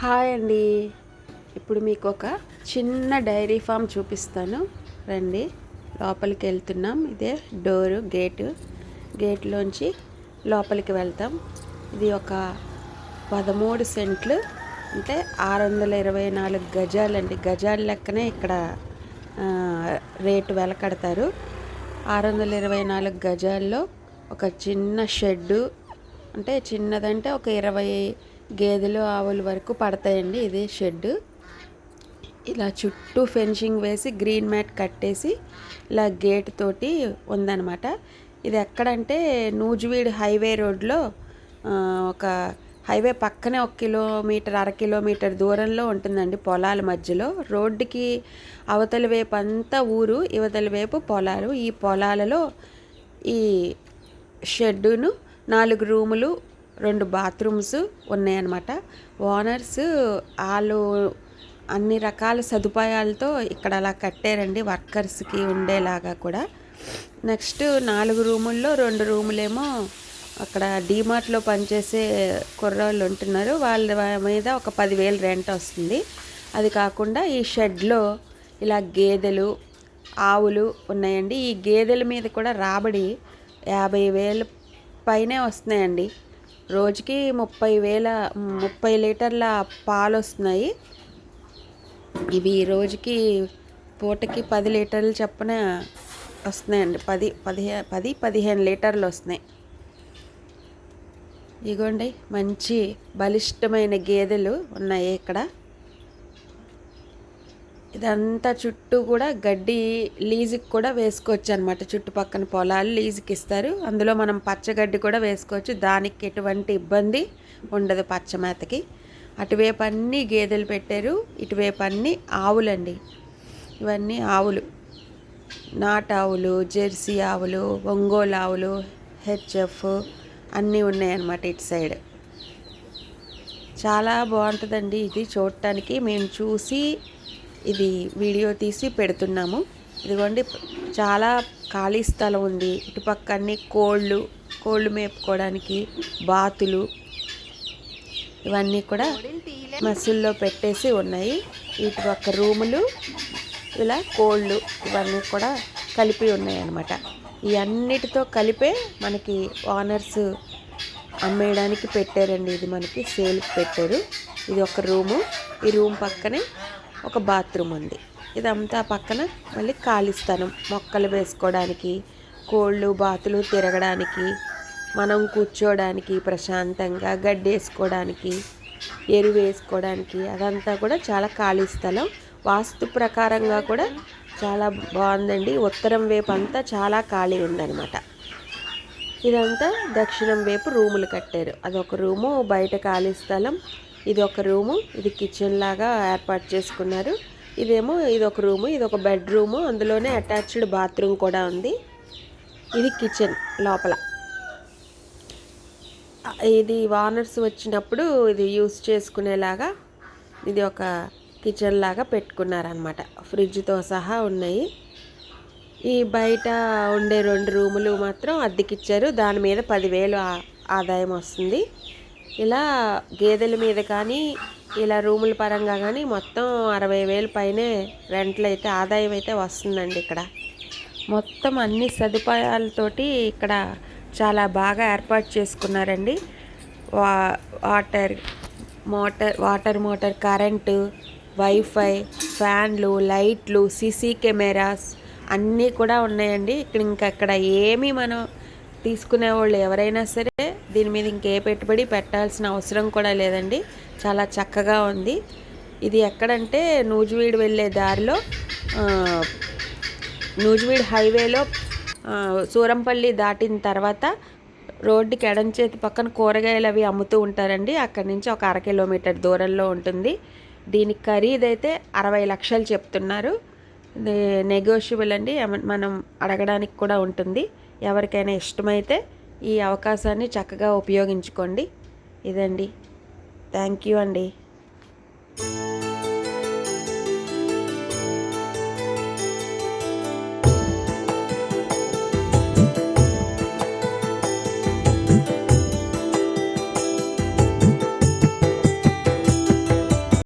Hi అండి. ఇప్పుడు మీకు ఒక చిన్న డైరీ ఫామ్ చూపిస్తాను రండి. లోపలికి వెళ్తున్నాం. ఇదే డోరు గేట్లోంచి లోపలికి వెళ్తాం. ఇది ఒక 13 సెంట్లు అంటే 624 గజాలండి. గజాల లెక్కనే ఇక్కడ రేటు వెలకడతారు. 624 గజాల్లో ఒక చిన్న షెడ్డు, అంటే చిన్నదంటే ఒక 20 గేదెలు ఆవుల వరకు పడతాయండి. ఇది షెడ్. ఇలా చుట్టూ ఫెన్సింగ్ వేసి గ్రీన్ మ్యాట్ కట్టేసి ఇలా గేట్ తోటి ఉందన్నమాట. ఇది ఎక్కడంటే నూజివీడు హైవే రోడ్లో, ఒక హైవే పక్కనే 1 కిలోమీటర్ 1/2 కిలోమీటర్ దూరంలో ఉంటుందండి. పొలాల మధ్యలో రోడ్డుకి అవతలి వైపు అంతా ఊరు, ఇవతలి వైపు పొలాలు. ఈ పొలాలలో ఈ షెడ్డును 4 రూములు 2 బాత్రూమ్స్ ఉన్నాయన్నమాట. ఓనర్స్ వాళ్ళు అన్ని రకాల సదుపాయాలతో ఇక్కడ అలా కట్టారండి, వర్కర్స్కి ఉండేలాగా కూడా. నెక్స్ట్ 4 రూముల్లో 2 రూములేమో అక్కడ డీమార్ట్లో పనిచేసే కుర్రాళ్ళు ఉంటున్నారు, వాళ్ళ మీద ఒక 10,000 రెంట్ వస్తుంది. అది కాకుండా ఈ షెడ్లో ఇలా గేదెలు ఆవులు ఉన్నాయండి. ఈ గేదెల మీద కూడా రాబడి 50,000 పైనే వస్తున్నాయండి. రోజుకి 30 లీటర్ల పాలు వస్తున్నాయి. ఇవి రోజుకి పూటకి 10 లీటర్లు చొప్పున వస్తున్నాయండి. 10-15 లీటర్లు వస్తున్నాయి. ఇగోండి మంచి బలిష్టమైన గేదెలు ఉన్నాయి ఇక్కడ. ఇదంతా చుట్టూ కూడా గడ్డి లీజుకి కూడా వేసుకోవచ్చు అనమాట. చుట్టుపక్కల పొలాలు లీజుకి ఇస్తారు, అందులో మనం పచ్చగడ్డి కూడా వేసుకోవచ్చు. దానికి ఎటువంటి ఇబ్బంది ఉండదు పచ్చమేతకి. అటువైపు అన్నీ గేదెలు పెట్టారు, ఇటువైపు అన్నీ ఆవులండి. ఇవన్నీ ఆవులు, నాటావులు, జెర్సీ ఆవులు, ఒంగోలు ఆవులు, హెచ్ఎఫ్ అన్నీ ఉన్నాయన్నమాట ఇటు సైడ్. చాలా బాగుంటుందండి ఇది చూడటానికి. మేము చూసి ఇది వీడియో తీసి పెడుతున్నాము. ఇదిగోండి చాలా ఖాళీ స్థలం ఉంది. ఇటుపక్క అన్ని కోళ్ళు మేపుకోవడానికి బాతులు ఇవన్నీ కూడా మసుల్లో పెట్టేసి ఉన్నాయి. ఇటుపక్క రూములు, ఇలా కోళ్ళు ఇవన్నీ కూడా కలిపి ఉన్నాయి అన్నమాట. ఈ అన్నిటితో కలిపే మనకి ఓనర్స్ అమ్మేయడానికి పెట్టారండి. ఇది మనకి సేల్కి పెట్టారు. ఇది ఒక రూము. ఈ రూమ్ పక్కనే ఒక బాత్రూమ్ ఉంది. ఇదంతా పక్కన మళ్ళీ ఖాళీ స్థలం, మొక్కలు వేసుకోవడానికి, కోళ్ళు బాతులు తిరగడానికి, మనం కూర్చోడానికి, ప్రశాంతంగా గడ్డి వేసుకోవడానికి, ఎరువు వేసుకోవడానికి, అదంతా కూడా చాలా ఖాళీ స్థలం. వాస్తు ప్రకారంగా కూడా చాలా బాగుందండి. ఉత్తరం వైపు అంతా చాలా ఖాళీ ఉందన్నమాట. ఇదంతా దక్షిణం వైపు రూములు కట్టారు. అదొక రూము, బయట ఖాళీ స్థలం. ఇది ఒక రూము, ఇది కిచెన్ లాగా ఏర్పాటు చేసుకున్నారు. ఇదొక రూము, ఇదొక బెడ్రూము, అందులోనే అటాచ్డ్ బాత్రూమ్ కూడా ఉంది. ఇది కిచెన్ లోపల. ఇది ఓనర్స్ వచ్చినప్పుడు ఇది యూస్ చేసుకునేలాగా ఇది ఒక కిచెన్ లాగా పెట్టుకున్నారనమాట. ఫ్రిడ్జ్తో సహా ఉన్నాయి. ఈ బయట ఉండే 2 రూములు మాత్రం అద్దెకిచ్చారు. దాని మీద 10,000 ఆదాయం వస్తుంది. ఇలా గేదెల మీద కానీ ఇలా రూముల పరంగా కానీ మొత్తం 60,000 పైనే రెంట్లు అయితే ఆదాయం అయితే వస్తుందండి. ఇక్కడ మొత్తం అన్ని సదుపాయాలతోటి ఇక్కడ చాలా బాగా ఏర్పాటు చేసుకున్నారండి. వాటర్ మోటార్, కరెంటు, వైఫై, ఫ్యాన్లు, లైట్లు, సీసీ కెమెరాస్ అన్నీ కూడా ఉన్నాయండి. ఇక్కడ ఏమీ మనం తీసుకునే వాళ్ళు ఎవరైనా సరే దీని మీద ఇంకే పెట్టుబడి పెట్టాల్సిన అవసరం కూడా లేదండి. చాలా చక్కగా ఉంది. ఇది ఎక్కడంటే నూజివీడు వెళ్ళే దారిలో, నూజివీడు హైవేలో సూరంపల్లి దాటిన తర్వాత రోడ్డుకి ఎడం చేతి పక్కన కూరగాయలు అవి అమ్ముతూ ఉంటారండి. అక్కడి నుంచి ఒక 1/2 కిలోమీటర్ దూరంలో ఉంటుంది. దీని ఖరీదైతే 60 లక్షలు చెప్తున్నారు. నెగోషియబుల్ అండి, మనం అడగడానికి కూడా ఉంటుంది. ఎవరికైనా ఇష్టమైతే ఈ అవకాశాన్ని చక్కగా ఉపయోగించుకోండి. ఇదండి. థ్యాంక్ యూ అండి.